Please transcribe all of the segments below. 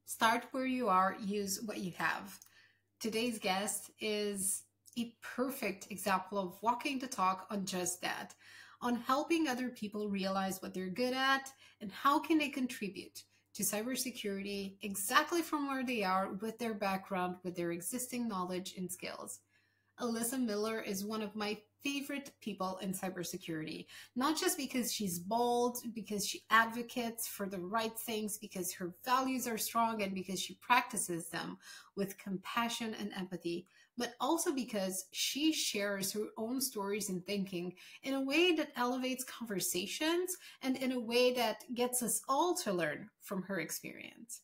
Start where you are, use what you have. Today's guest is a perfect example of walking the talk on just that, on helping other people realize what they're good at and how can they contribute to cybersecurity exactly from where they are with their background, with their existing knowledge and skills. Alyssa Miller is one of my favorite people in cybersecurity, not just because she's bold, because she advocates for the right things, because her values are strong, and because she practices them with compassion and empathy, but also because she shares her own stories and thinking in a way that elevates conversations and in a way that gets us all to learn from her experience.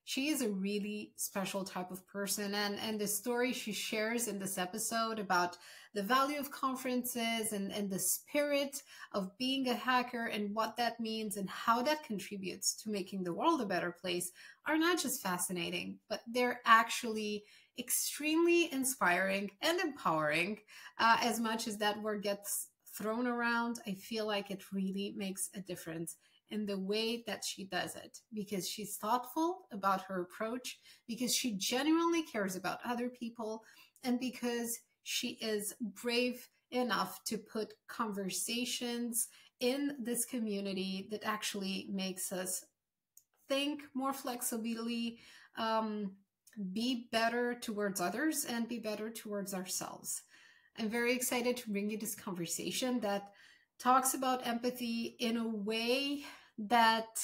She is a really special type of person, and the story she shares in this episode about the value of conferences and the spirit of being a hacker and what that means and how that contributes to making the world a better place are not just fascinating, but they're actually extremely inspiring and empowering. As much as that word gets thrown around, I feel like it really makes a difference in the way that she does it, because she's thoughtful about her approach, because she genuinely cares about other people, and because she is brave enough to put conversations in this community that actually makes us think more flexibly, be better towards others, and be better towards ourselves. I'm very excited to bring you this conversation that talks about empathy in a way that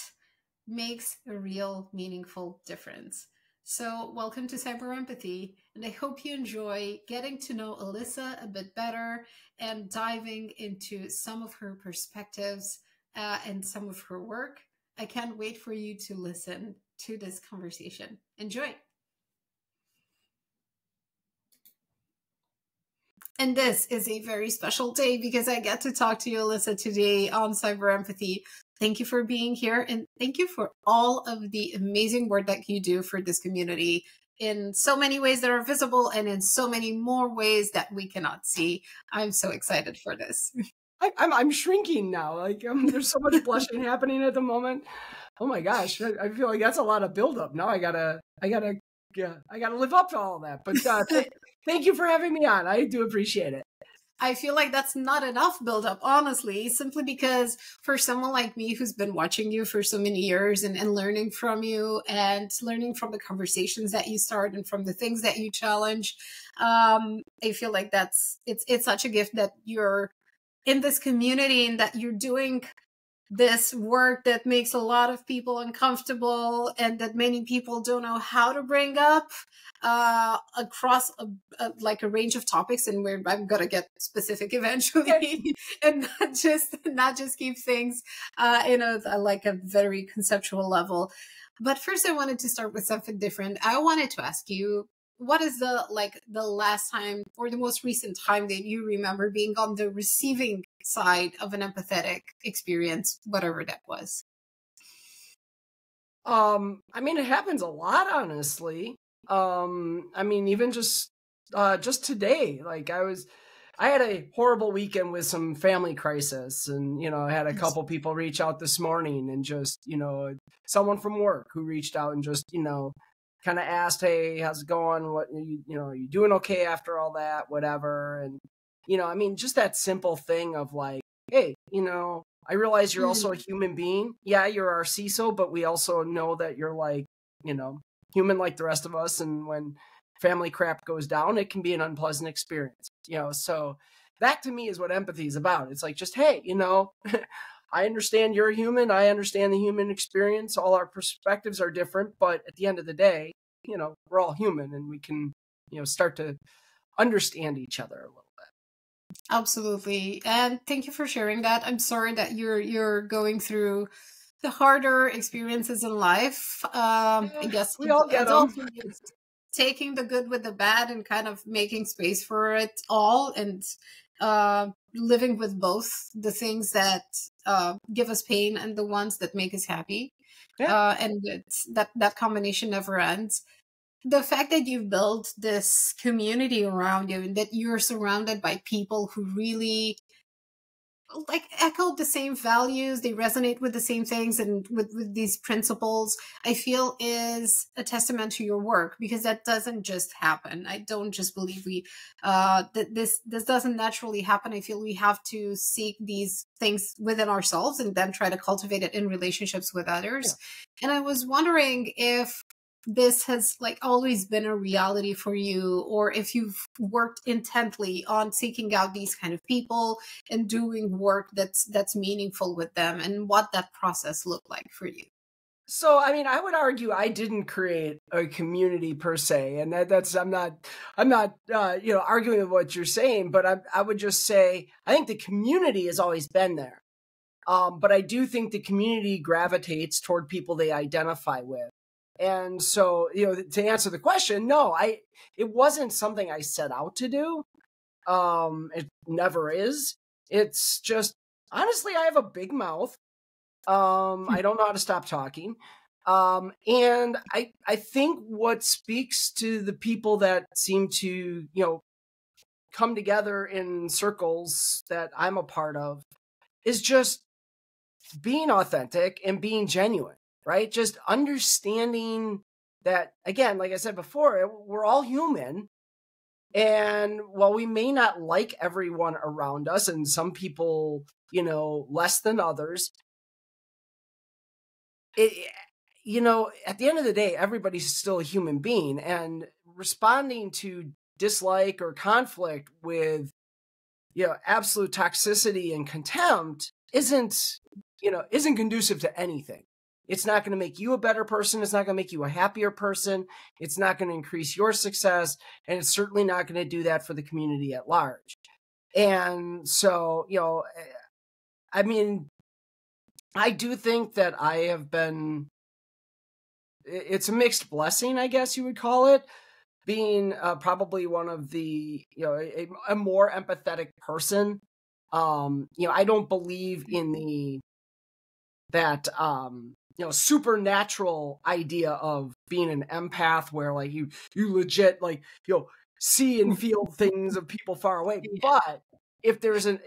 makes a real meaningful difference. So welcome to Cyber Empathy, and I hope you enjoy getting to know Alyssa a bit better and diving into some of her perspectives and some of her work. I can't wait for you to listen to this conversation. Enjoy. And this is a very special day because I get to talk to you, Alyssa, today on Cyber Empathy. Thank you for being here, and thank you for all of the amazing work that you do for this community in so many ways that are visible and in so many more ways that we cannot see. I'm so excited for this. I'm shrinking now. There's so much blushing happening at the moment. Oh my gosh, I feel like that's a lot of buildup. Now I gotta live up to all that. But thank you for having me on. I do appreciate it. I feel like that's not enough buildup, honestly, simply because for someone like me who's been watching you for so many years and learning from you and learning from the conversations that you start and from the things that you challenge, I feel like it's such a gift that you're in this community and that you're doing this work that makes a lot of people uncomfortable and that many people don't know how to bring up across a range of topics, and where I'm gonna get specific eventually and not just keep things in a very conceptual level. But first I wanted to start with something different. I wanted to ask you, what is the last time or the most recent time that you remember being on the receiving side of an empathetic experience, whatever that was? It happens a lot, honestly. Even just today, I had a horrible weekend with some family crisis, and I had a couple people reach out this morning, and just someone from work who reached out and just kind of asked, "Hey, how's it going? What are you doing okay after all that? Whatever." And just that simple thing of like, "Hey, I realize you're also a human being. Yeah, you're our CISO, but we also know that you're human like the rest of us. And when family crap goes down, it can be an unpleasant experience. So that to me is what empathy is about. It's like, just, hey, I understand you're a human. I understand the human experience. All our perspectives are different, but at the end of the day, we're all human, and we can, start to understand each other a little bit." Absolutely. And thank you for sharing that. I'm sorry that you're going through the harder experiences in life. I guess we all get them. Taking the good with the bad and kind of making space for it all, and living with both the things that give us pain and the ones that make us happy. Yeah. And that combination never ends. The fact that you've built this community around you and that you're surrounded by people who really like echo the same values, they resonate with the same things and with these principles, I feel is a testament to your work, because that doesn't just happen. I don't just believe that this doesn't naturally happen. I feel we have to seek these things within ourselves and then try to cultivate it in relationships with others. Yeah. And I was wondering if this has like always been a reality for you, or if you've worked intently on seeking out these kind of people and doing work that's meaningful with them, and what that process looked like for you. So, I mean, I would argue I didn't create a community per se, and that's I'm not arguing with what you're saying, but I would just say I think the community has always been there, but I do think the community gravitates toward people they identify with. And so, to answer the question, no, it wasn't something I set out to do. It never is. It's just, honestly, I have a big mouth. I don't know how to stop talking. And I think what speaks to the people that seem to, come together in circles that I'm a part of is just being authentic and being genuine. Right? Just understanding that, again, like I said before, we're all human. And while we may not like everyone around us, and some people, less than others, at the end of the day, everybody's still a human being. And responding to dislike or conflict with, absolute toxicity and contempt isn't conducive to anything. It's not going to make you a better person. It's not going to make you a happier person. It's not going to increase your success. And it's certainly not going to do that for the community at large. And so, I mean, I do think that I have been, it's a mixed blessing, I guess you would call it, being probably one of the, a more empathetic person. I don't believe in that supernatural idea of being an empath where like you legit like, see and feel things of people far away. But if there's a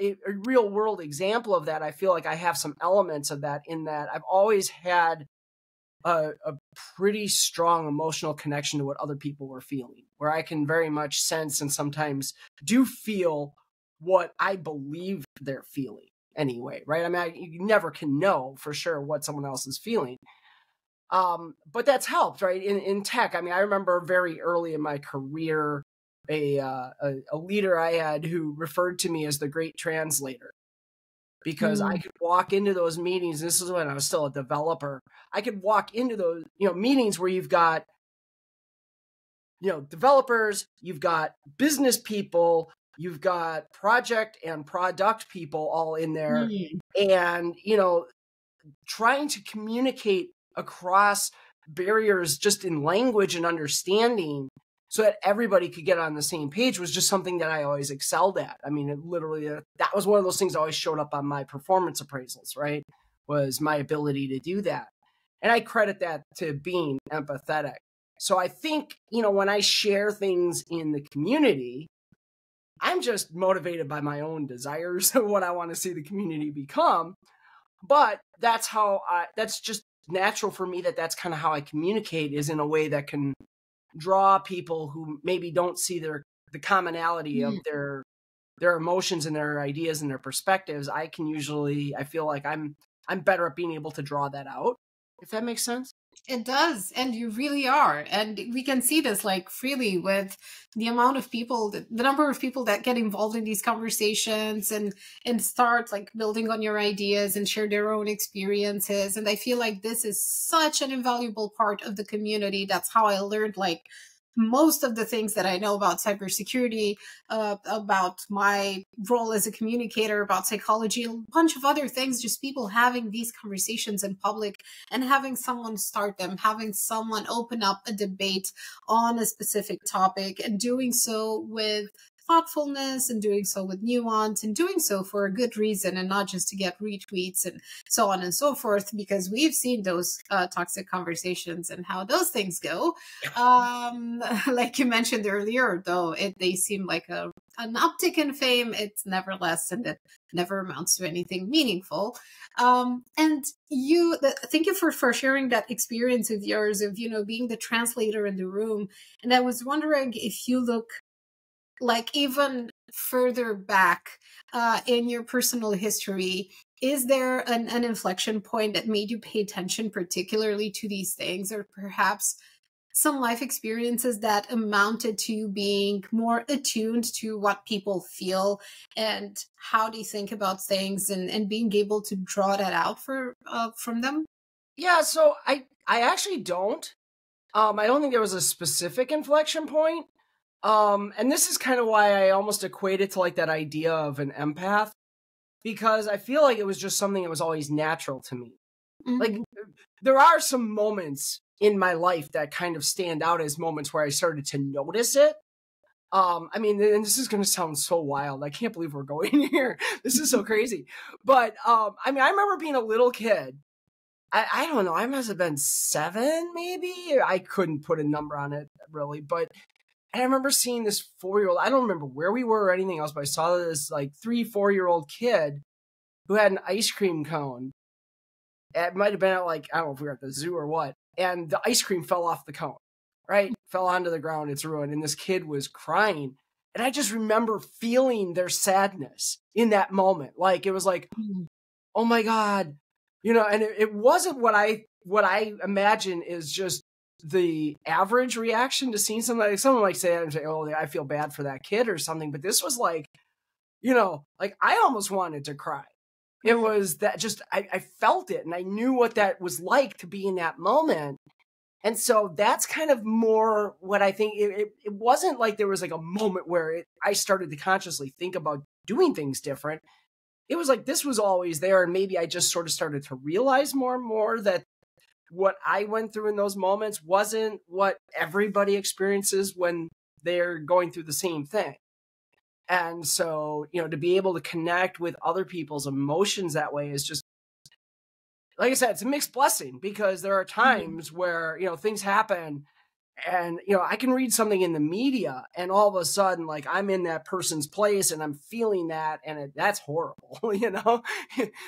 real world example of that, I feel like I have some elements of that, in that I've always had a pretty strong emotional connection to what other people were feeling, where I can very much sense and sometimes do feel what I believe they're feeling anyway, right? I mean, you never can know for sure what someone else is feeling. But that's helped, right? In tech, I mean, I remember very early in my career, a leader I had who referred to me as the great translator, because I could walk into those meetings. This is when I was still a developer. I could walk into those, meetings where you've got, developers, you've got business people, you've got project and product people all in there, and, trying to communicate across barriers just in language and understanding so that everybody could get on the same page was just something that I always excelled at. I mean, that was one of those things that always showed up on my performance appraisals, right? Was my ability to do that. And I credit that to being empathetic. So I think, when I share things in the community, I'm just motivated by my own desires of what I want to see the community become. But that's just natural for me. That's kind of how I communicate, is in a way that can draw people who maybe don't see the commonality of their emotions and their ideas and their perspectives. I feel like I'm better at being able to draw that out, if that makes sense. It does, and you really are. And we can see this like freely with the amount of people, the number of people that get involved in these conversations and start like building on your ideas and share their own experiences. And I feel like this is such an invaluable part of the community. That's how I learned like most of the things that I know about cybersecurity, about my role as a communicator, about psychology, a bunch of other things, just people having these conversations in public and having someone start them, having someone open up a debate on a specific topic, and doing so with thoughtfulness and doing so with nuance and doing so for a good reason and not just to get retweets and so on and so forth, because we've seen those toxic conversations and how those things go. Like you mentioned earlier, though, they seem like an uptick in fame. It's never less, and it never amounts to anything meaningful. And thank you for sharing that experience of yours of, being the translator in the room. And I was wondering if you look like even further back in your personal history, is there an inflection point that made you pay attention particularly to these things, or perhaps some life experiences that amounted to you being more attuned to what people feel and how they think about things, and being able to draw that out from them? Yeah, so I actually don't. I don't think there was a specific inflection point. And this is kind of why I almost equate it to like that idea of an empath, because I feel like it was just something that was always natural to me. Like, there are some moments in my life that kind of stand out as moments where I started to notice it. I mean, and this is going to sound so wild. I can't believe we're going here. This is so crazy. But, I mean, I remember being a little kid. I don't know. I must have been 7, maybe. I couldn't put a number on it really, but I remember seeing this 4-year-old. I don't remember where we were or anything else, but I saw this like 3-4-year-old kid who had an ice cream cone. It might have been at like, I don't know if we were at the zoo or what. And the ice cream fell off the cone, right? Fell onto the ground. It's ruined. And this kid was crying. And I just remember feeling their sadness in that moment. Like, it was like, oh my God, and it wasn't what I imagine is just the average reaction to seeing something. Like someone might say that and say, oh, I feel bad for that kid or something. But this was like, like I almost wanted to cry. It was that just, I felt it and I knew what that was like to be in that moment. And so that's kind of more what I think. It wasn't like there was like a moment where I started to consciously think about doing things different. It was like this was always there. And maybe I just sort of started to realize more and more that what I went through in those moments wasn't what everybody experiences when they're going through the same thing. And so, to be able to connect with other people's emotions that way is just, like I said, it's a mixed blessing, because there are times where, things happen and, I can read something in the media and all of a sudden, like I'm in that person's place and I'm feeling that, and that's horrible,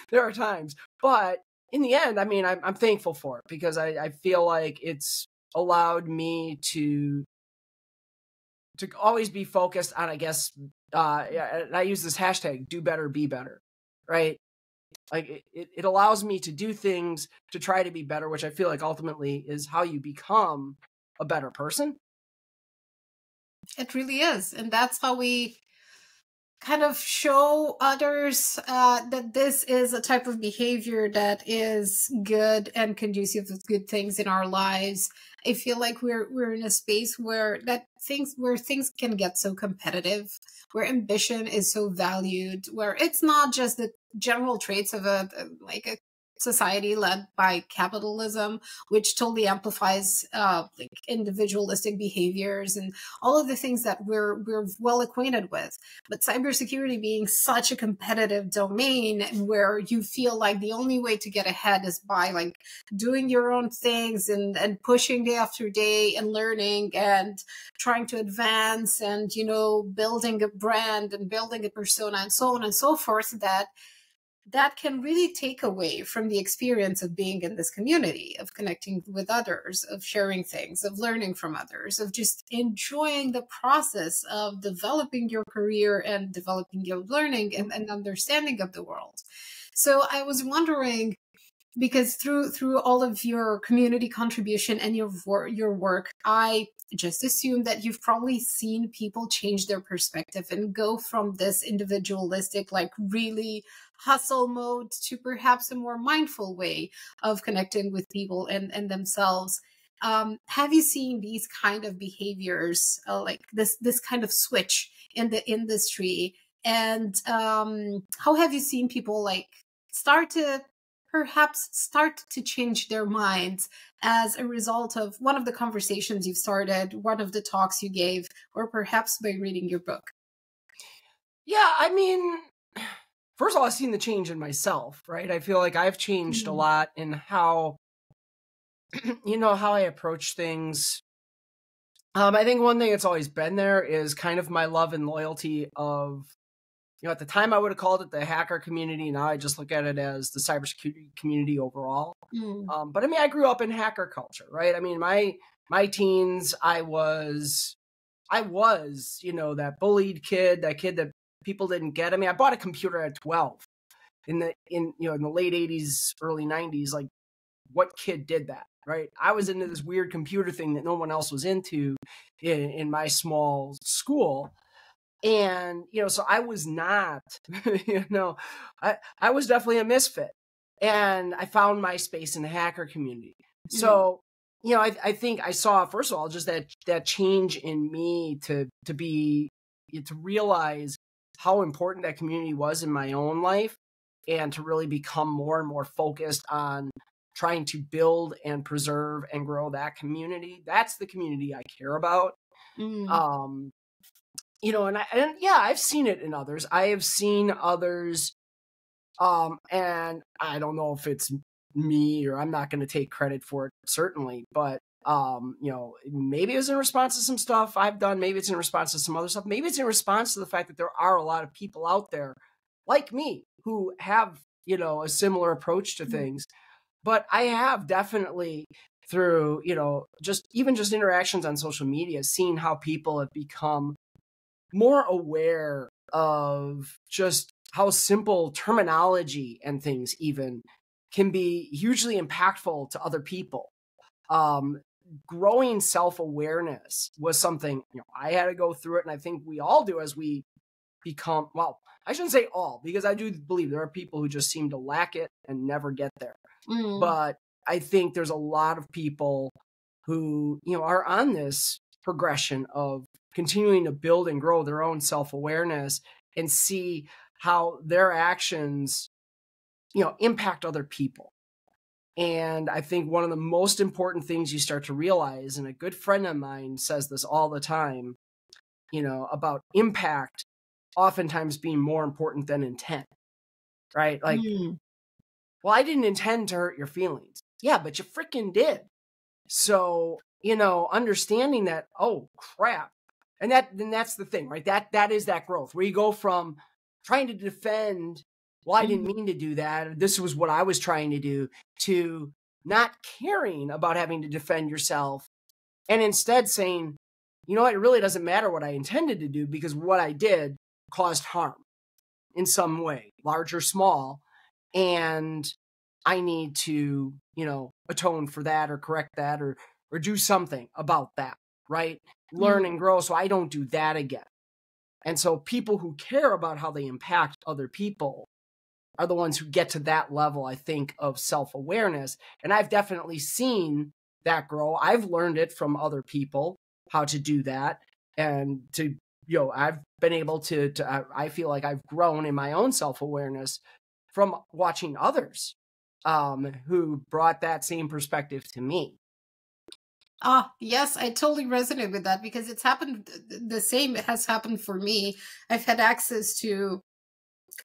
there are times, but in the end, I mean, I'm thankful for it, because I feel like it's allowed me to always be focused on, I guess, and I use this hashtag, do better, be better, right? Like it allows me to do things to try to be better, which I feel like ultimately is how you become a better person. It really is. And that's how we kind of show others that this is a type of behavior that is good and conducive with good things in our lives. I feel like we're in a space where things can get so competitive, where ambition is so valued, where it's not just the general traits of a society led by capitalism, which totally amplifies like individualistic behaviors and all of the things that we're well acquainted with. But cybersecurity being such a competitive domain where you feel like the only way to get ahead is by like doing your own things and pushing day after day and learning and trying to advance and, building a brand and building a persona and so on and so forth, that can really take away from the experience of being in this community, of connecting with others, of sharing things, of learning from others, of just enjoying the process of developing your career and developing your learning and understanding of the world. So I was wondering, because through all of your community contribution and your work, I just assume that you've probably seen people change their perspective and go from this individualistic, like really hustle mode, to perhaps a more mindful way of connecting with people and themselves. Have you seen these kind of behaviors, like this kind of switch in the industry? And how have you seen people like start to change their minds as a result of one of the conversations you've started, one of the talks you gave, or perhaps by reading your book? Yeah, I mean, first of all, I've seen the change in myself, right? I feel like I've changed a Mm, lot in how, how I approach things. I think one thing that's always been there is kind of my love and loyalty of, at the time I would have called it the hacker community. Now I just look at it as the cybersecurity community overall. mm, But I mean, I grew up in hacker culture, right? I mean, my teens, I was, that bullied kid, that kid that people didn't get. I mean, I bought a computer at 12 in the late 80s, early 90s. Like, what kid did that, right? I was into this weird computer thing that no one else was into in my small school. And, so I was not, I was definitely a misfit. And I found my space in the hacker community. mm, So, I think I saw, first of all, just that change in me to realize how important that community was in my own life, and to really become more and more focused on trying to build and preserve and grow that community. That's the community I care about. mm, Um, and yeah, I've seen it in others. I have seen others, and I don't know if it's me, or I'm not going to take credit for it, certainly, but maybe it's in response to some stuff I've done. Maybe it's in response to some other stuff. Maybe it's in response to the fact that there are a lot of people out there like me who have, a similar approach to mm, things. But I have definitely, through, just interactions on social media, seen how people have become more aware of just how simple terminology and things even can be hugely impactful to other people. Um, Growing self-awareness was something, I had to go through it, and I think we all do as we become, well, I shouldn't say all, because I do believe there are people who just seem to lack it and never get there. mm, But I think there's a lot of people who, are on this progression of continuing to build and grow their own self-awareness, and see how their actions, impact other people. And I think one of the most important things you start to realize, and a good friend of mine says this all the time, about impact oftentimes being more important than intent, right? Like, mm, well, I didn't intend to hurt your feelings. Yeah, but you freaking did. So, understanding that, oh crap. And that's the thing, right? That is that growth where you go from trying to defend, well, I didn't mm, mean to do that, or this was what I was trying to do, to not caring about having to defend yourself, and instead saying, it really doesn't matter what I intended to do, because what I did caused harm in some way, large or small. And I need to, atone for that, or correct that, or do something about that, right? Learn mm. and grow so I don't do that again. And so people who care about how they impact other people are the ones who get to that level, I think, of self-awareness. And I've definitely seen that grow. I've learned it from other people, how to do that. And I've been able I feel like I've grown in my own self-awareness from watching others who brought that same perspective to me. Ah, yes, I totally resonate with that because it's happened the same. It has happened for me. I've had access to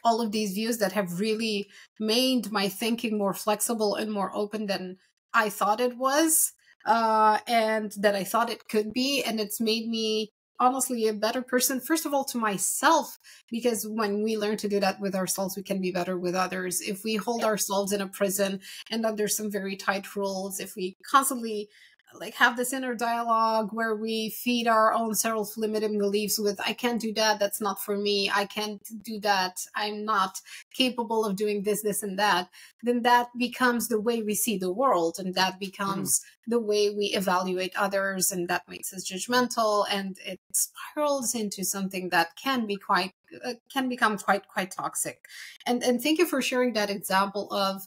all of these views that have really made my thinking more flexible and more open than I thought it was, and that I thought it could be. And it's made me honestly a better person, first of all, to myself, because when we learn to do that with ourselves, we can be better with others. If we hold Yep. ourselves in a prison and under some very tight rules, if we constantly like have this inner dialogue where we feed our own self-limiting beliefs with I can't do that, that's not for me, I can't do that, I'm not capable of doing this and that, then that becomes the way we see the world, and that Mhm. becomes the way we evaluate others, and that makes us judgmental, and it spirals into something that can be quite can become quite toxic. And thank you for sharing that example of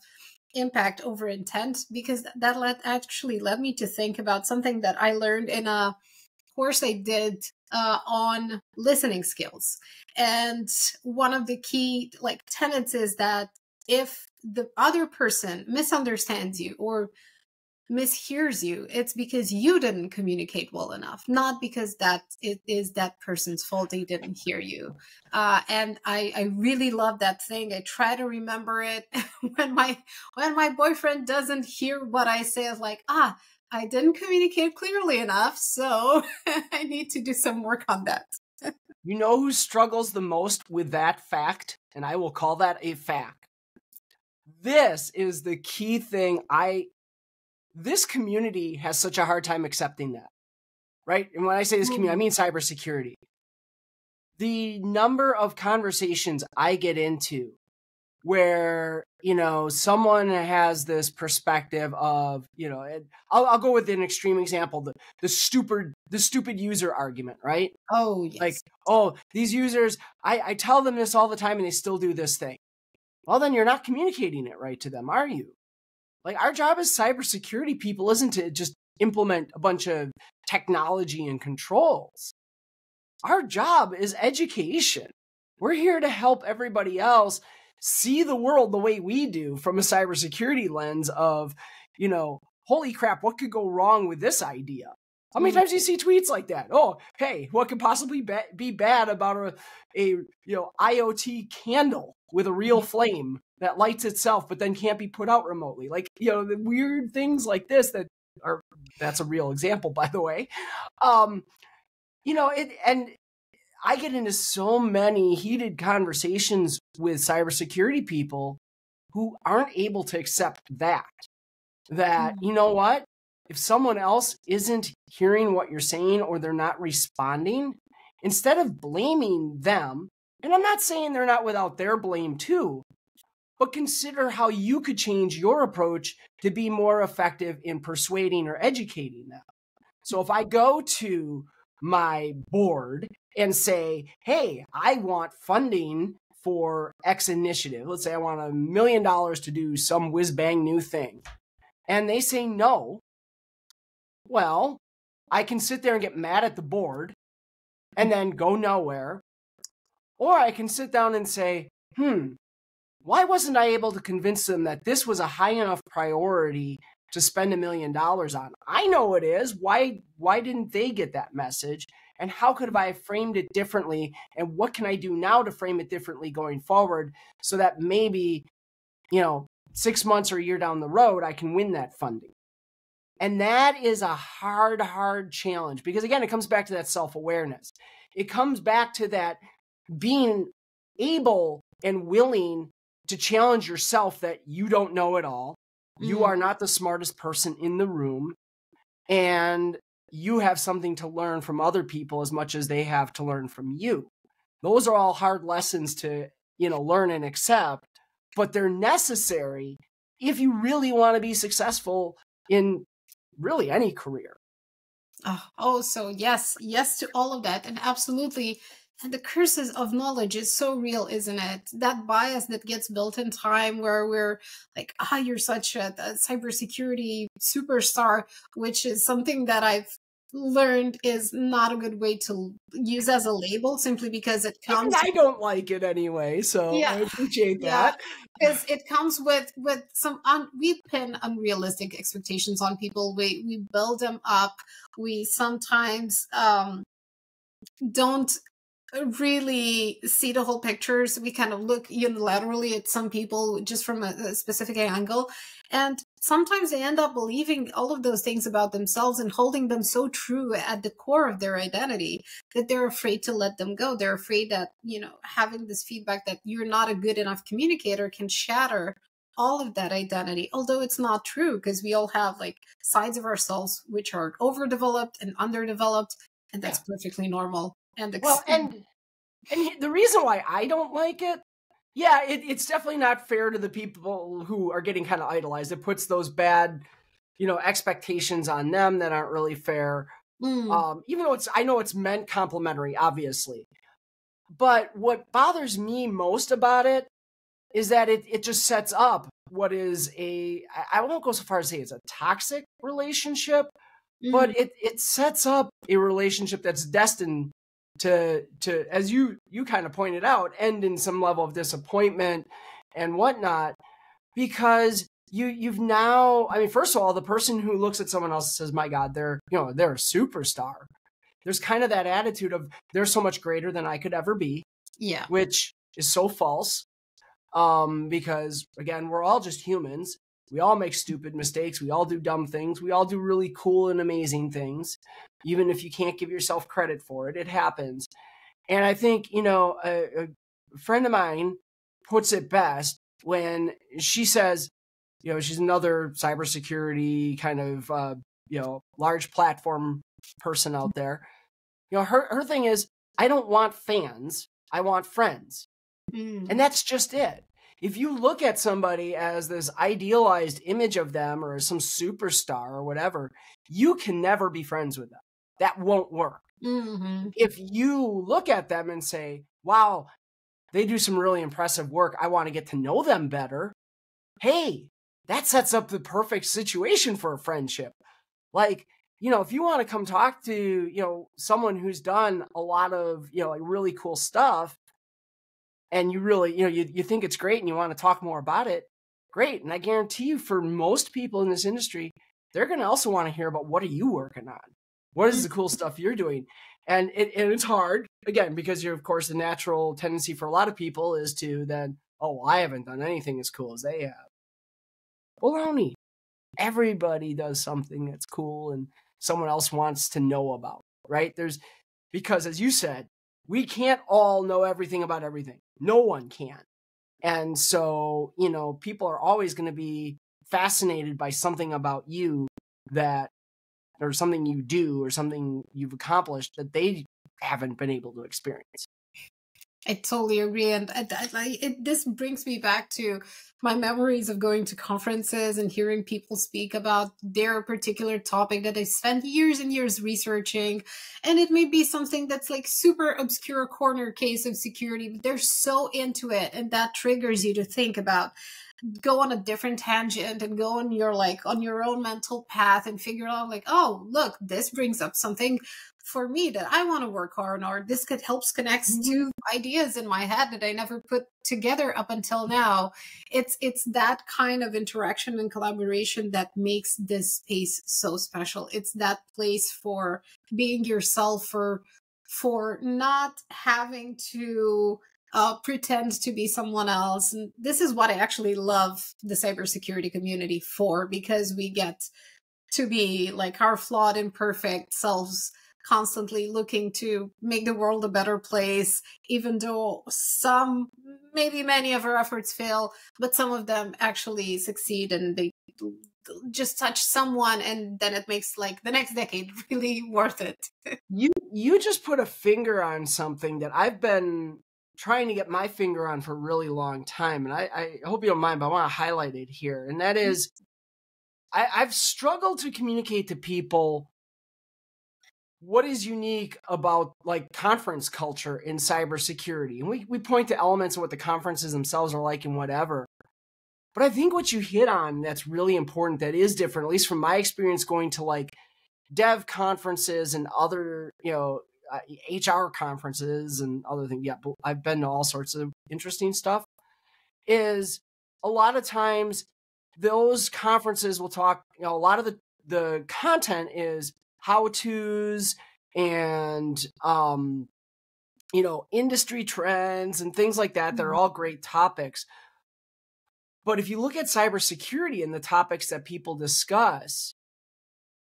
impact over intent, because that actually led me to think about something that I learned in a course I did on listening skills. And one of the key like tenets is that if the other person misunderstands you or mishears you, it's because you didn't communicate well enough, not because that it is that person's fault they didn't hear you. And I really love that thing. I try to remember it when my boyfriend doesn't hear what I say. It's like, I didn't communicate clearly enough, so I need to do some work on that. You know who struggles the most with that fact? And I will call that a fact. This is the key thing. This community has such a hard time accepting that, right? And when I say this community, I mean cybersecurity. The number of conversations I get into where, someone has this perspective of, I'll go with an extreme example, the stupid user argument, right? Oh, yes. Like, oh, these users, I tell them this all the time and they still do this thing. Well, then you're not communicating it right to them, are you? Like, our job as cybersecurity people isn't to just implement a bunch of technology and controls. Our job is education. We're here to help everybody else see the world the way we do from a cybersecurity lens of, holy crap, what could go wrong with this idea? How many times do you see tweets like that? Oh, hey, what could possibly be bad about a IoT candle with a real flame that lights itself but then can't be put out remotely? Like, the weird things like this that's a real example, by the way. And I get into so many heated conversations with cybersecurity people who aren't able to accept that, you know what? If someone else isn't hearing what you're saying or they're not responding, instead of blaming them, and I'm not saying they're not without their blame too, but consider how you could change your approach to be more effective in persuading or educating them. So if I go to my board and say, hey, I want funding for X initiative. Let's say I want $1 million to do some whiz bang new thing. And they say no. Well, I can sit there and get mad at the board and then go nowhere. Or I can sit down and say, why wasn't I able to convince them that this was a high enough priority to spend $1 million on? I know it is. Why didn't they get that message? And how could I have framed it differently? And what can I do now to frame it differently going forward so that maybe, 6 months or a year down the road, I can win that funding? And that is a hard challenge because, again, it comes back to that self-awareness. It comes back to that being able and willing to challenge yourself that you don't know it all. You are not the smartest person in the room, and you have something to learn from other people as much as they have to learn from you. Those are all hard lessons to, learn and accept, but they're necessary if you really want to be successful in really any career. So yes to all of that. And absolutely. And the curses of knowledge is so real, isn't it? That bias that gets built in time where we're like, you're such a cybersecurity superstar, which is something that I've learned is not a good way to use as a label simply because it comes... I don't like it anyway, so yeah. I appreciate that. Because it comes with some... we pin unrealistic expectations on people. We build them up. We sometimes don't really see the whole picture. So we kind of look unilaterally at some people just from a specific angle. And sometimes they end up believing all of those things about themselves and holding them so true at the core of their identity that they're afraid to let them go. They're afraid that, having this feedback that you're not a good enough communicator can shatter all of that identity. Although it's not true, because we all have like sides of ourselves which are overdeveloped and underdeveloped, and that's perfectly normal. And the reason why I don't like it, it's definitely not fair to the people who are getting kind of idolized. It puts those bad, expectations on them that aren't really fair. Even though I know it's meant complimentary, obviously. But what bothers me most about it is that it just sets up what is I won't go so far as to say it's a toxic relationship, but it sets up a relationship that's destined to as you kind of pointed out, end in some level of disappointment and whatnot, because you've now, I mean, first of all, the person who looks at someone else and says, my God, they're a superstar. There's kind of that attitude of they're so much greater than I could ever be. Yeah. Which is so false. Because again, we're all just humans. We all make stupid mistakes. We all do dumb things. We all do really cool and amazing things. Even if you can't give yourself credit for it, it happens. And I think, a friend of mine puts it best when she says, she's another cybersecurity kind of, large platform person out there. Her thing is, I don't want fans. I want friends. And that's just it. If you look at somebody as this idealized image of them or as some superstar or whatever, you can never be friends with them. That won't work. Mm-hmm. If you look at them and say, wow, they do some really impressive work, I want to get to know them better. Hey, that sets up the perfect situation for a friendship. Like, if you want to come talk to, someone who's done a lot of, like really cool stuff, and you really, you think it's great and you want to talk more about it, great. And I guarantee you, for most people in this industry, they're going to also want to hear about what are you working on? What is the cool stuff you're doing? And it's hard, again, because of course, the natural tendency for a lot of people is to then, oh, I haven't done anything as cool as they have. Baloney. Everybody does something that's cool and someone else wants to know about, right? Because as you said, we can't all know everything about everything. No one can. And so, people are always going to be fascinated by something about you or something you do or something you've accomplished that they haven't been able to experience. I totally agree. And this brings me back to my memories of going to conferences and hearing people speak about their particular topic that they spent years and years researching. And it may be something that's like super obscure corner case of security, but they're so into it. And that triggers you to think about, go on a different tangent and go on your own mental path and figure out like, oh, look, this brings up something for me that I want to work on, or this helps connect to ideas in my head that I never put together up until now. It's that kind of interaction and collaboration that makes this space so special. It's that place for being yourself, for not having to pretend to be someone else. And this is what I actually love the cybersecurity community for, because we get to be like our flawed, imperfect selves, constantly looking to make the world a better place, even though maybe many of our efforts fail, but some of them actually succeed and they just touch someone, and then it makes like the next decade really worth it. You just put a finger on something that I've been trying to get my finger on for a really long time. And I hope you don't mind, but I want to highlight it here. And that is, I've struggled to communicate to people what is unique about like conference culture in cybersecurity. And we point to elements of what the conferences themselves are like and whatever. But I think what you hit on that's really important, that is different, at least from my experience going to like dev conferences and other, HR conferences and other things. Yeah, I've been to all sorts of interesting stuff. Is a lot of times those conferences will talk, a lot of the content is how-tos and, industry trends and things like that. They're all great topics. But if you look at cybersecurity and the topics that people discuss,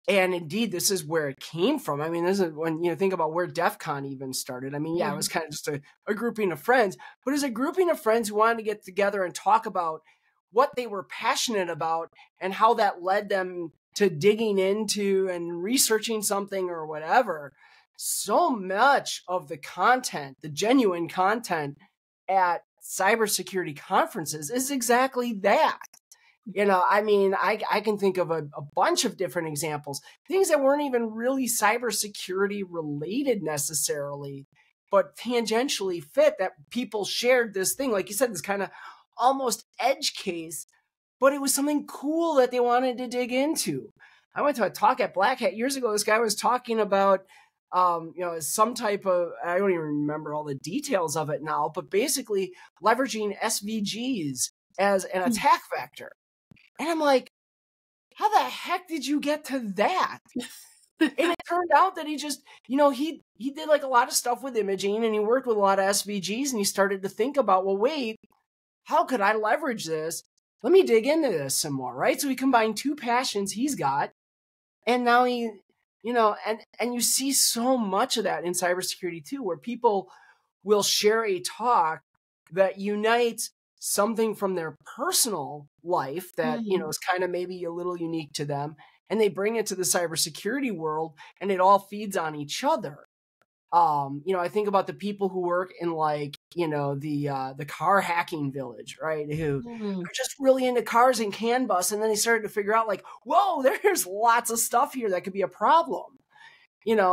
and indeed, this is where it came from. I mean, this is when you think about where DEF CON even started. I mean, yeah, it was kind of just a grouping of friends, but it's a grouping of friends who wanted to get together and talk about what they were passionate about and how that led them to digging into and researching something or whatever. So much of the content, the genuine content at cybersecurity conferences is exactly that. I mean, I can think of a bunch of different examples, things that weren't even really cybersecurity related necessarily, but tangentially fit, that people shared this thing. Like you said, this kind of almost edge case, but it was something cool that they wanted to dig into. I went to a talk at Black Hat years ago. This guy was talking about, some type of, I don't even remember all the details of it now, but basically leveraging SVGs as an attack vector. And I'm like, how the heck did you get to that? And it turned out that he just, he did like a lot of stuff with imaging, and he worked with a lot of SVGs, and he started to think about, well, wait, how could I leverage this? Let me dig into this some more, right? So he combined two passions he's got, and now he, and you see so much of that in cybersecurity too, where people will share a talk that unites something from their personal life that, is kind of maybe a little unique to them, and they bring it to the cybersecurity world, and it all feeds on each other. I think about the people who work in the car hacking village, right? Who are just really into cars and CAN bus, and then they started to figure out whoa, there's lots of stuff here that could be a problem.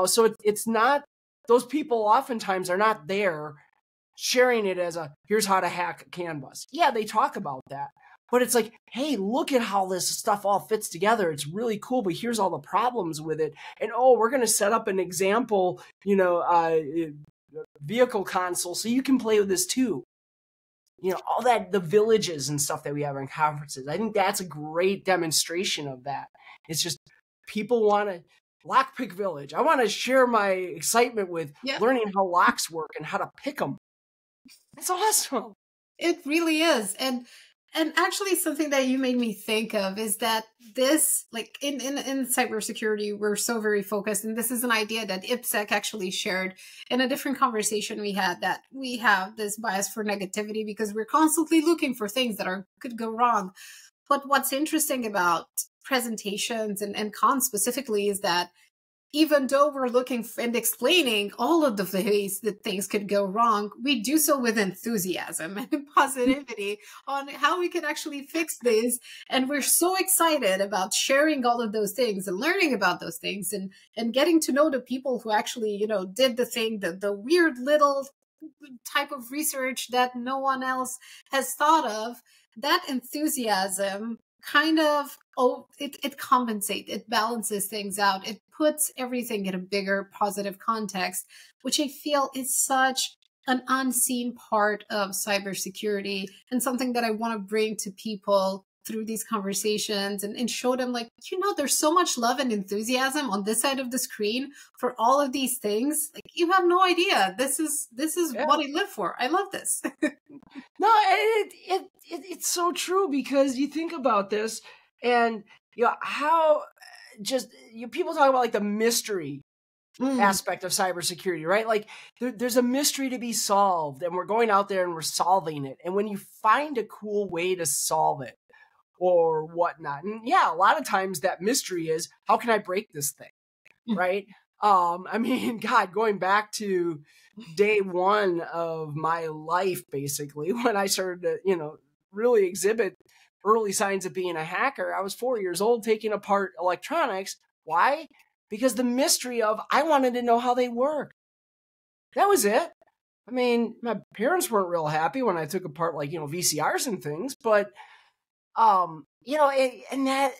So it's not, those people oftentimes are not there sharing it as here's how to hack CAN bus. Yeah, they talk about that. But it's like, hey, look at how this stuff all fits together. It's really cool, but here's all the problems with it. And we're going to set up an example, vehicle console so you can play with this too. All that, the villages and stuff that we have in conferences. I think that's a great demonstration of that. It's just people want to lockpick village. I want to share my excitement with learning how locks work and how to pick them. That's awesome. It really is. And actually something that you made me think of is that this, in cybersecurity, we're so very focused. And this is an idea that IPSec actually shared in a different conversation we had, that we have this bias for negativity because we're constantly looking for things that could go wrong. But what's interesting about presentations and cons specifically is that even though we're looking and explaining all of the ways that things could go wrong, we do so with enthusiasm and positivity on how we can actually fix this. And we're so excited about sharing all of those things and learning about those things and getting to know the people who actually, did the thing, the weird little type of research that no one else has thought of. That enthusiasm kind of, it compensates, it balances things out. It puts everything in a bigger positive context, which I feel is such an unseen part of cybersecurity and something that I want to bring to people through these conversations and show them there's so much love and enthusiasm on this side of the screen for all of these things. You have no idea. This is what I live for. I love this. No, it's so true, because you think about this and how people talk about the mystery aspect of cybersecurity, right? There's a mystery to be solved, and we're going out there and we're solving it. And when you find a cool way to solve it or whatnot, and a lot of times that mystery is, how can I break this thing, right? Going back to day one of my life, basically, when I started to, really exhibit early signs of being a hacker, I was 4 years old taking apart electronics. Why? Because the mystery of, I wanted to know how they work. That was it. My parents weren't real happy when I took apart VCRs and things, but, and that,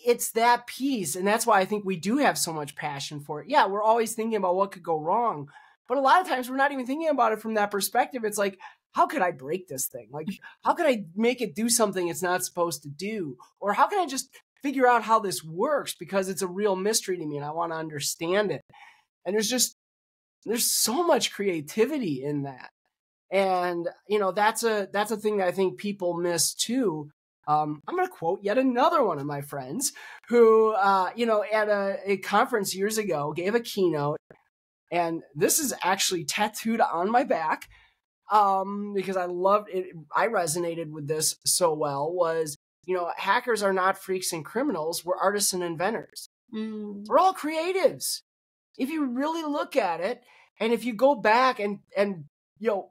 it's that piece. And that's why I think we do have so much passion for it. Yeah, we're always thinking about what could go wrong, but a lot of times we're not even thinking about it from that perspective. It's how could I break this thing? How could I make it do something it's not supposed to do? Or how can I just figure out how this works, because it's a real mystery to me and I want to understand it. And there's so much creativity in that. And, that's a thing that I think people miss too. I'm going to quote yet another one of my friends who, at a conference years ago, gave a keynote. And this is actually tattooed on my back, because I loved it. I resonated with this so well. Was, hackers are not freaks and criminals. We're artists and inventors. We're all creatives. If you really look at it, and if you go back and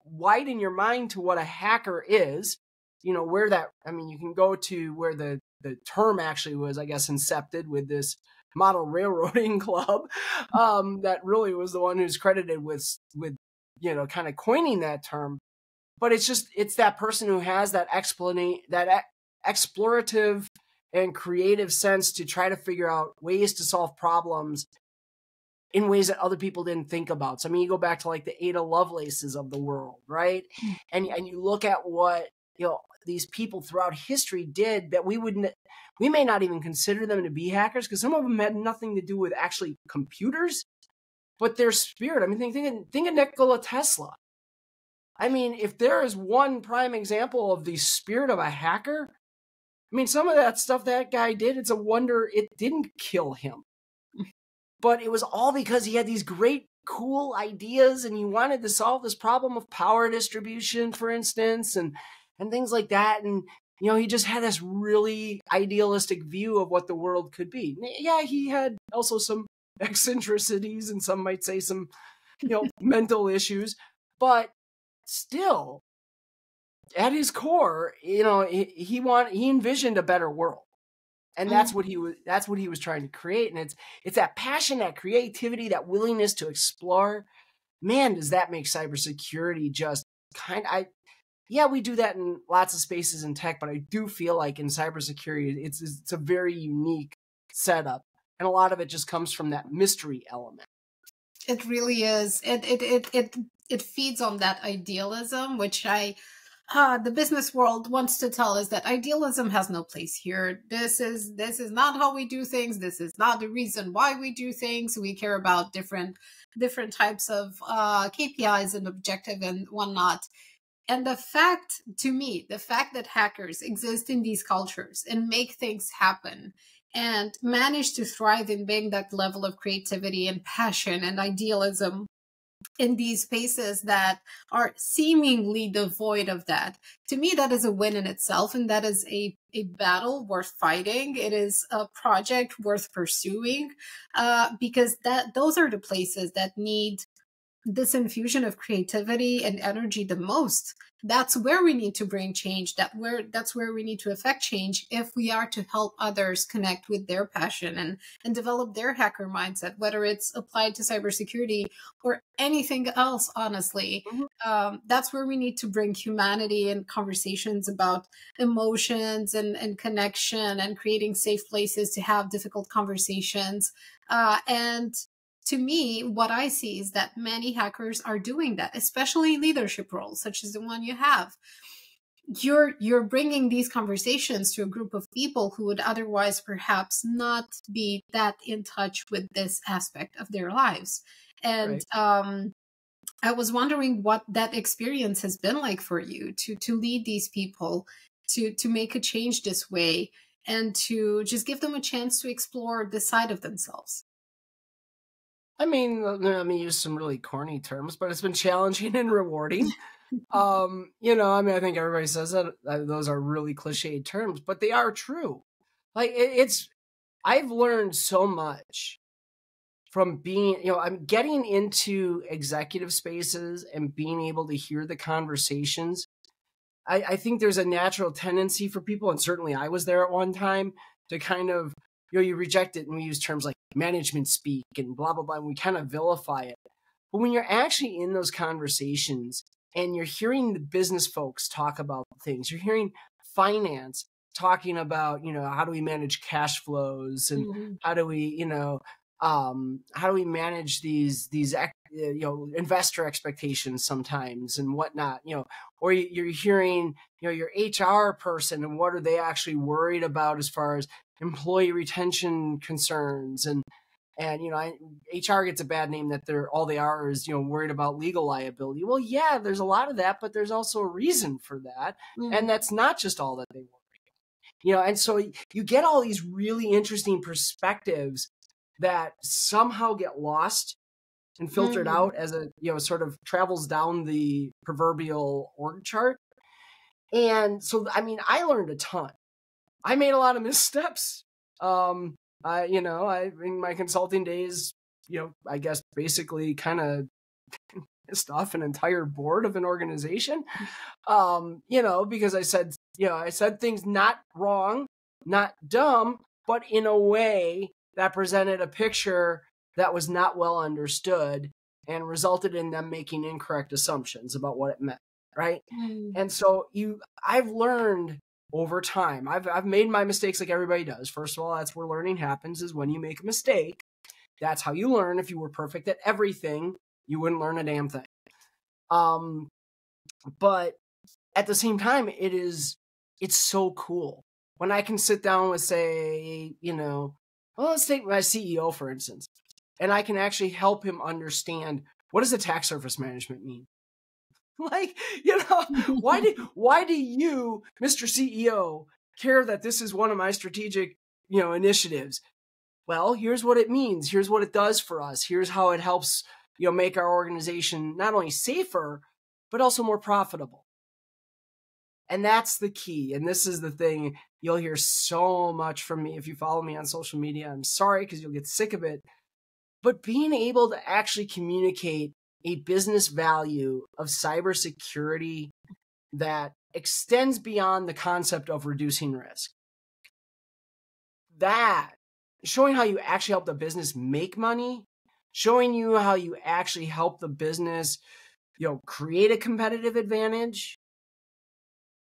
widen your mind to what a hacker is, where that, you can go to where the term actually was, I guess, incepted with this model railroading club, that really was the one who's credited with kind of coining that term. But it's that person who has that explorative and creative sense to try to figure out ways to solve problems in ways that other people didn't think about. So, you go back to the Ada Lovelaces of the world, right? And you look at what, these people throughout history did that we may not even consider them to be hackers, because some of them had nothing to do with actually computers, but their spirit. I mean, think of Nikola Tesla. I mean, if there is one prime example of the spirit of a hacker, I mean, some of that stuff that guy did, it's a wonder it didn't kill him. But it was all because he had these great, cool ideas, and he wanted to solve this problem of power distribution, for instance, and things like that. And, he just had this really idealistic view of what the world could be. Yeah, he had also some eccentricities, and some might say some, mental issues, but still, at his core, he envisioned a better world. And that's what he was trying to create. And it's that passion, that creativity, that willingness to explore. Man, does that make cybersecurity just we do that in lots of spaces in tech, but I do feel like in cybersecurity, it's a very unique setup. And a lot of it just comes from that mystery element. It really is. It feeds on that idealism, which the business world wants to tell us that idealism has no place here. This is not how we do things. This is not the reason why we do things. We care about different types of KPIs and objective and whatnot. And the fact that hackers exist in these cultures and make things happen and manage to thrive in being that level of creativity and passion and idealism in these spaces that are seemingly devoid of that, to me, that is a win in itself. And that is a battle worth fighting. It is a project worth pursuing, because those are the places that need this infusion of creativity and energy the most. That's where we need to bring change. That's where we need to affect change if we are to help others connect with their passion and develop their hacker mindset, whether it's applied to cybersecurity or anything else, honestly. That's where we need to bring humanity and conversations about emotions and connection and creating safe places to have difficult conversations. And to me, what I see is that many hackers are doing that, especially in leadership roles, such as the one you have. You're bringing these conversations to a group of people who would otherwise perhaps not be that in touch with this aspect of their lives. And right. I was wondering what that experience has been like for you to lead these people, to make a change this way, and to just give them a chance to explore this side of themselves. I mean, let me use some really corny terms, but it's been challenging and rewarding. I think everybody says that those are really cliched terms, but they are true. Like I've learned so much from being, I'm getting into executive spaces and being able to hear the conversations. I think there's a natural tendency for people, and certainly I was there at one time, to kind of, you reject it, and we use terms like management speak and blah, blah, blah, and we kind of vilify it. But when you're actually in those conversations and you're hearing the business folks talk about things, you're hearing finance talking about, how do we manage cash flows, and how do we manage these investor expectations sometimes and whatnot, or you're hearing, your HR person, and what are they actually worried about as far as employee retention concerns, and HR gets a bad name that all they are is worried about legal liability. Well, yeah, there's a lot of that, but there's also a reason for that, and that's not just all that they worry. And so you get all these really interesting perspectives that somehow get lost and filtered out as a sort of travels down the proverbial org chart. And so, I mean, I learned a ton. I made a lot of missteps. In my consulting days, I guess basically kind of pissed off an entire board of an organization, because I said things not wrong, not dumb, but in a way that presented a picture that was not well understood and resulted in them making incorrect assumptions about what it meant. Right. And so I've learned over time, I've made my mistakes like everybody does. First of all, that's where learning happens, is when you make a mistake. That's how you learn. If you were perfect at everything, you wouldn't learn a damn thing. But at the same time, it is it's so cool when I can sit down with, say, well, let's take my CEO, for instance, and I can actually help him understand, what does attack surface management mean? Like, why do you, Mr. CEO, care that this is one of my strategic, initiatives? Well, here's what it means. Here's what it does for us. Here's how it helps, make our organization not only safer, but also more profitable. And that's the key. And this is the thing you'll hear so much from me if you follow me on social media. I'm sorry, because you'll get sick of it. But being able to actually communicate a business value of cybersecurity that extends beyond the concept of reducing risk. That, showing how you actually help the business make money, showing you how you actually help the business, create a competitive advantage.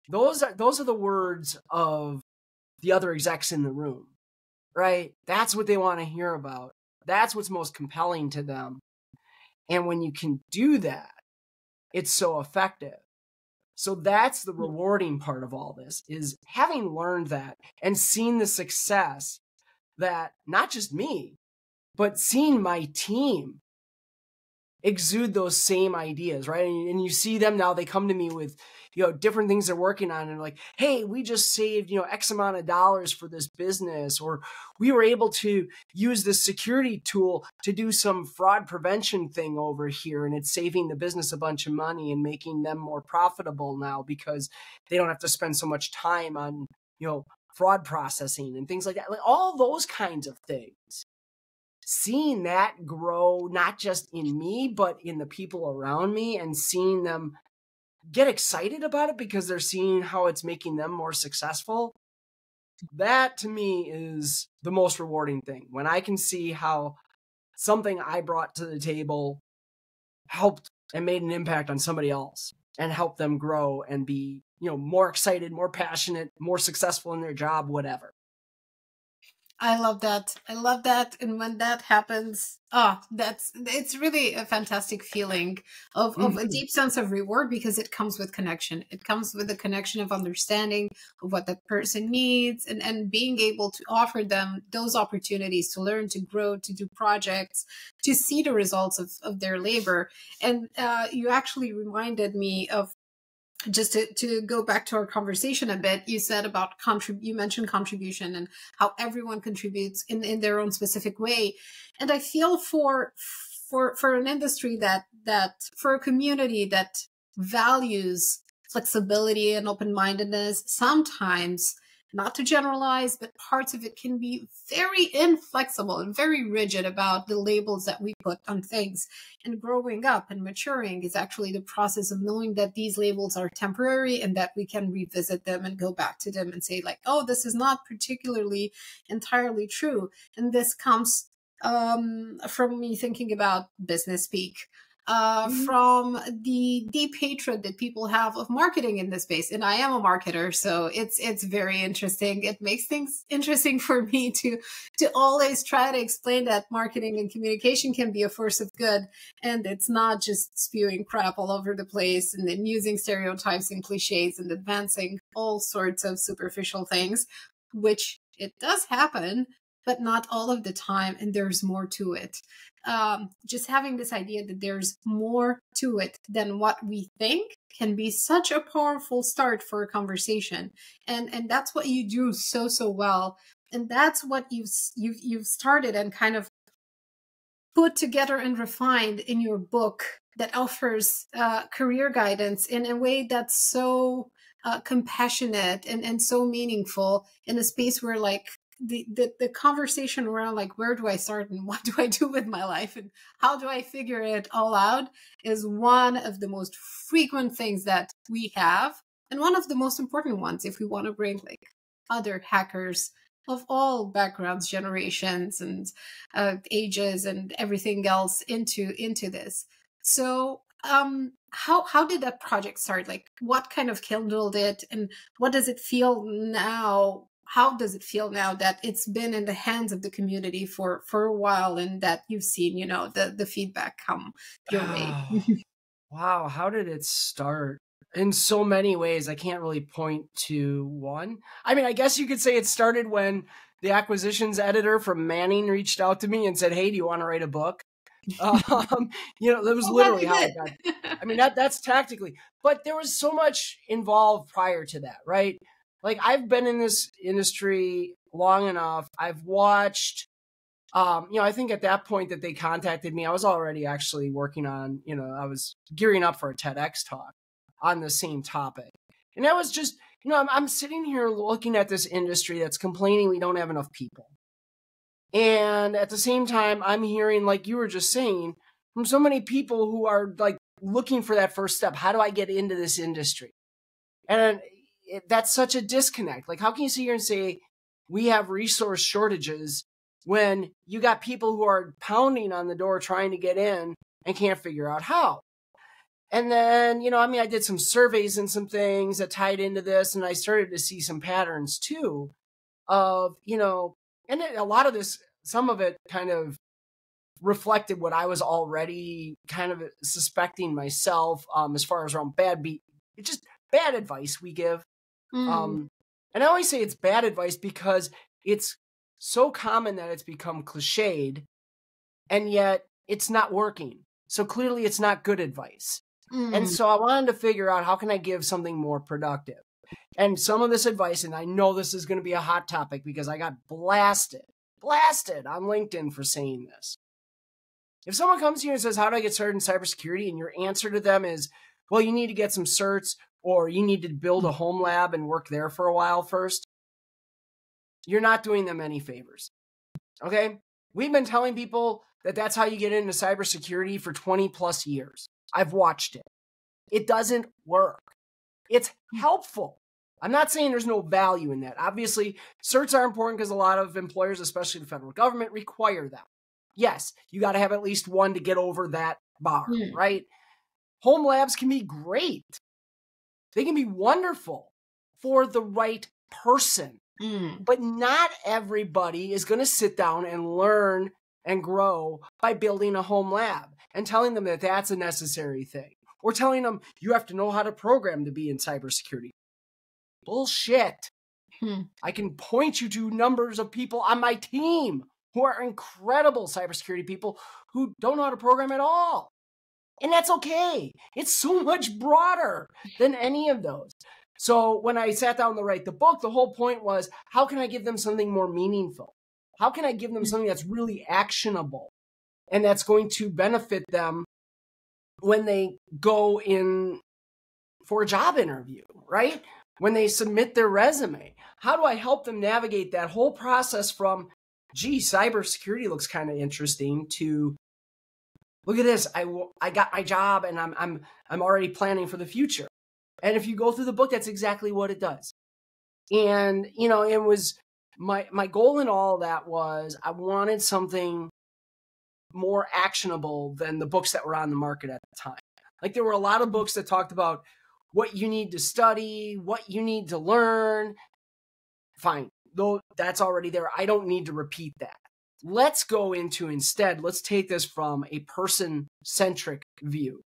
Those are the words of the other execs in the room, right? That's what they want to hear about. That's what's most compelling to them. And when you can do that, it's so effective. So that's the rewarding part of all this, is having learned that and seen the success that not just me, but seeing my team exude those same ideas, right? And you see them now, they come to me with, different things they're working on, and like, hey, we just saved, X amount of dollars for this business, or we were able to use this security tool to do some fraud prevention thing over here, and it's saving the business a bunch of money and making them more profitable now because they don't have to spend so much time on, fraud processing and things like that. Like, all those kinds of things. Seeing that grow, not just in me, but in the people around me, and seeing them get excited about it because they're seeing how it's making them more successful. That to me is the most rewarding thing. When I can see how something I brought to the table helped and made an impact on somebody else and helped them grow and be, more excited, more passionate, more successful in their job, whatever. I love that. I love that. And when that happens, it's really a fantastic feeling of a deep sense of reward, because it comes with connection. It comes with a connection of understanding of what that person needs, and being able to offer them those opportunities to learn, to grow, to do projects, to see the results of their labor. And you actually reminded me of, just to go back to our conversation a bit, you said about you mentioned contribution and how everyone contributes in their own specific way. And I feel for an industry that for a community that values flexibility and open-mindedness, sometimes, not to generalize, but parts of it can be very inflexible and very rigid about the labels that we put on things. And growing up and maturing is actually the process of knowing that these labels are temporary and that we can revisit them and go back to them and say, like, oh, this is not particularly entirely true. And this comes from me thinking about business speak. From the deep hatred that people have of marketing in this space. And I am a marketer, so it's very interesting. It makes things interesting for me to always try to explain that marketing and communication can be a force of good, and it's not just spewing crap all over the place and then using stereotypes and cliches and advancing all sorts of superficial things, which it does happen, but not all of the time, and there's more to it. Just having this idea that there's more to it than what we think can be such a powerful start for a conversation, and that's what you do so well, and that's what you've started and kind of put together and refined in your book that offers career guidance in a way that's so compassionate and so meaningful, in a space where, like, the conversation around, like, where do I start and what do I do with my life and how do I figure it all out, is one of the most frequent things that we have, and one of the most important ones if we want to bring, like, other hackers of all backgrounds, generations, and ages, and everything else into this. So how did that project start? Like, what kind of kindled it, and what does it feel now? How does it feel now that it's been in the hands of the community for a while, and that you've seen, the feedback come your way? Wow, how did it start? in so many ways. I can't really point to one. I mean, I guess you could say it started when the acquisitions editor from Manning reached out to me and said, "Hey, do you want to write a book?" That was literally how it got. I mean, that's tactically, but there was so much involved prior to that, right? Like, I've been in this industry long enough. I've watched, I think at that point that they contacted me, I was already actually working on, I was gearing up for a TEDx talk on the same topic. And that was just, I'm sitting here looking at this industry that's complaining we don't have enough people. And at the same time, I'm hearing, like you were just saying, from so many people who are like looking for that first step. How do I get into this industry? And that's such a disconnect. Like, how can you sit here and say we have resource shortages when you got people who are pounding on the door trying to get in and can't figure out how? And then, I did some surveys and some things that tied into this, and I started to see some patterns too of, and a lot of this, some of it kind of reflected what I was already kind of suspecting myself, as far as around it's just bad advice we give. And I always say it's bad advice because it's so common that it's become cliched, and yet it's not working. So clearly it's not good advice. And so I wanted to figure out, how can I give something more productive? And some of this advice, and I know this is going to be a hot topic because I got blasted on LinkedIn for saying this. If someone comes to you and says, how do I get started in cybersecurity? And your answer to them is, well, you need to get some certs, or you need to build a home lab and work there for a while first, you're not doing them any favors. Okay? We've been telling people that that's how you get into cybersecurity for 20 plus years. I've watched it. It doesn't work. It's helpful. I'm not saying there's no value in that. Obviously, certs are important because a lot of employers, especially the federal government, require them. Yes, you got to have at least one to get over that bar, right? Home labs can be great. They can be wonderful for the right person. But not everybody is going to sit down and learn and grow by building a home lab and telling them that that's a necessary thing, or telling them you have to know how to program to be in cybersecurity. Bullshit. I can point you to numbers of people on my team who are incredible cybersecurity people who don't know how to program at all. And that's okay. It's so much broader than any of those. So when I sat down to write the book, the whole point was, how can I give them something more meaningful? How can I give them something that's really actionable and that's going to benefit them when they go in for a job interview, right? When they submit their resume? How do I help them navigate that whole process from, gee, cybersecurity looks kind of interesting, to, look at this, I got my job and I'm already planning for the future. And if you go through the book, that's exactly what it does. And, it was my goal in all of that was I wanted something more actionable than the books that were on the market at the time. Like, there were a lot of books that talked about what you need to study, what you need to learn. Fine, though that's already there. I don't need to repeat that. Let's go into, instead, let's take this from a person-centric view.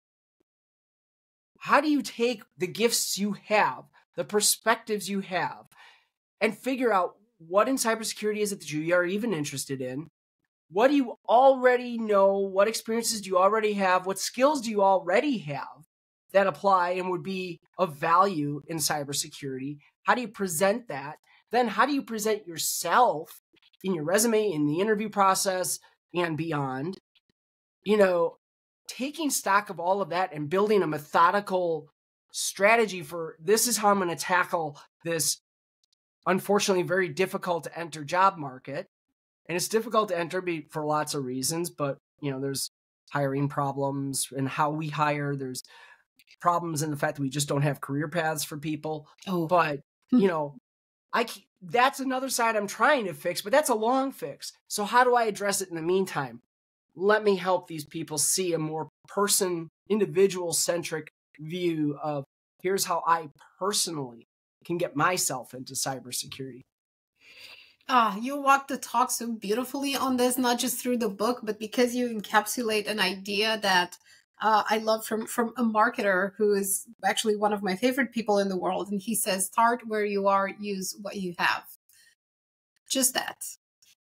How do you take the gifts you have, the perspectives you have, and figure out what in cybersecurity is it that you are even interested in? What do you already know? What experiences do you already have? What skills do you already have that apply and would be of value in cybersecurity? How do you present that? Then how do you present yourself in your resume, in the interview process, and beyond? Taking stock of all of that and building a methodical strategy for, this is how I'm going to tackle this, unfortunately, very difficult to enter job market. And it's difficult to enter for lots of reasons, but, there's hiring problems and how we hire. There's problems in the fact that we just don't have career paths for people. But, that's another side I'm trying to fix, but that's a long fix. So how do I address it in the meantime? Let me help these people see a more individual-centric view of, here's how I personally can get myself into cybersecurity. You walk the talk so beautifully on this, not just through the book, but because you encapsulate an idea that I love from a marketer who is actually one of my favorite people in the world. And he says, start where you are, use what you have. Just that.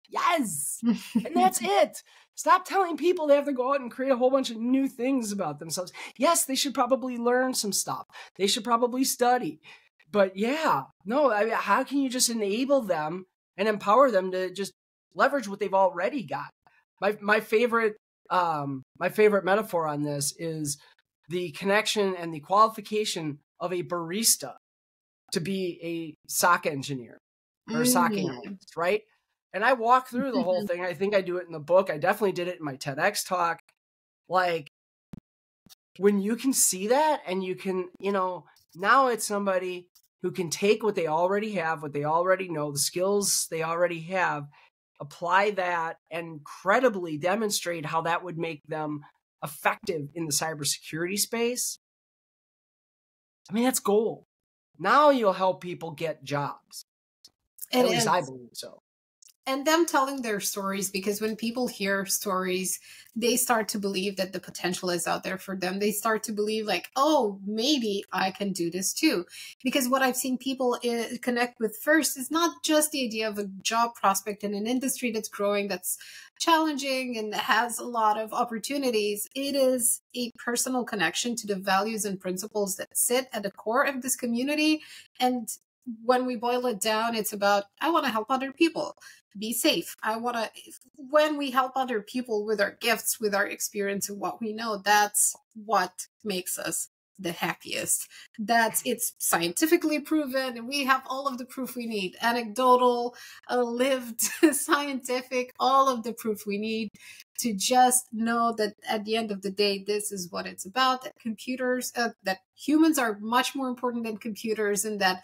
Yes. And that's it. Stop telling people they have to go out and create a whole bunch of new things about themselves. Yes, they should probably learn some stuff. They should probably study. But yeah, no, I mean, how can you just enable them and empower them to just leverage what they've already got? My favorite metaphor on this is the connection and the qualification of a barista to be a SOC engineer or a SOC analyst, right? And I walk through the whole thing. I think I do it in the book. I definitely did it in my TEDx talk. Like, when you can see that and you can, now it's somebody who can take what they already have, what they already know, the skills they already have, apply that and credibly demonstrate how that would make them effective in the cybersecurity space. I mean, that's gold. Now you'll help people get jobs. At least I believe so. And them telling their stories, because when people hear stories, they start to believe that the potential is out there for them. They start to believe like, oh, maybe I can do this too. Because what I've seen people connect with first is not just the idea of a job prospect in an industry that's growing, that's challenging and has a lot of opportunities. It is a personal connection to the values and principles that sit at the core of this community. And when we boil it down, it's about, I want to help other people be safe. When we help other people with our gifts, with our experience and what we know, that's what makes us the happiest. It's scientifically proven, and we have all of the proof we need, anecdotal, lived, scientific, all of the proof we need to just know that at the end of the day, this is what it's about, that humans are much more important than computers, and that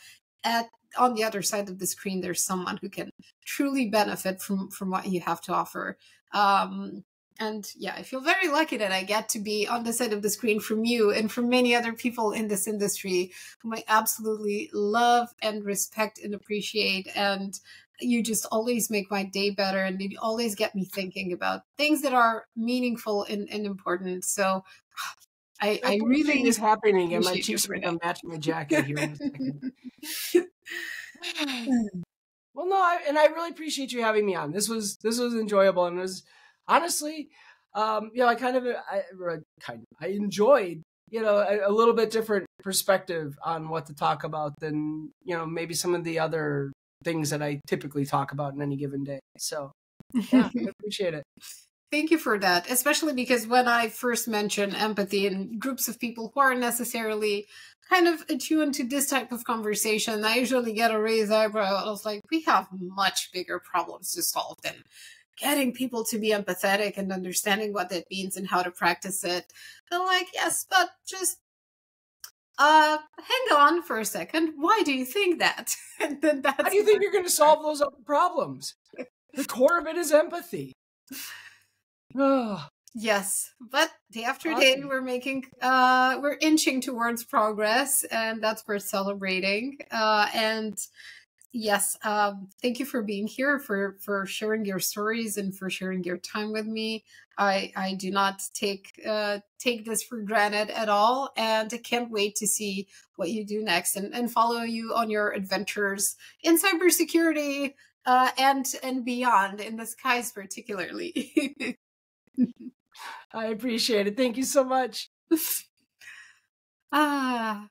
on the other side of the screen, there's someone who can truly benefit from what you have to offer. And yeah, I feel very lucky that I get to be on the side of the screen from you and from many other people in this industry whom I absolutely love and respect and appreciate. And you just always make my day better, and you always get me thinking about things that are meaningful and important. So I really is happening, and my cheeks are gonna match my jacket here in a second. Well, no, I really appreciate you having me on. This was enjoyable, and it was honestly, I enjoyed, a little bit different perspective on what to talk about than, maybe some of the other things that I typically talk about in any given day. So yeah, I appreciate it. Thank you for that, especially because when I first mention empathy in groups of people who aren't necessarily kind of attuned to this type of conversation, I usually get a raised eyebrow. I was like, we have much bigger problems to solve than getting people to be empathetic and understanding what that means and how to practice it. And I'm like, yes, but just hang on for a second. Why do you think that? And then how do you think you're going to solve those other problems? The core of it is empathy. Yes, but day after day, we're inching towards progress, and that's worth celebrating. And yes, thank you for being here, for sharing your stories and for sharing your time with me. I do not take this for granted at all, and I can't wait to see what you do next and follow you on your adventures in cybersecurity and beyond, in the skies particularly. I appreciate it. Thank you so much. Wow.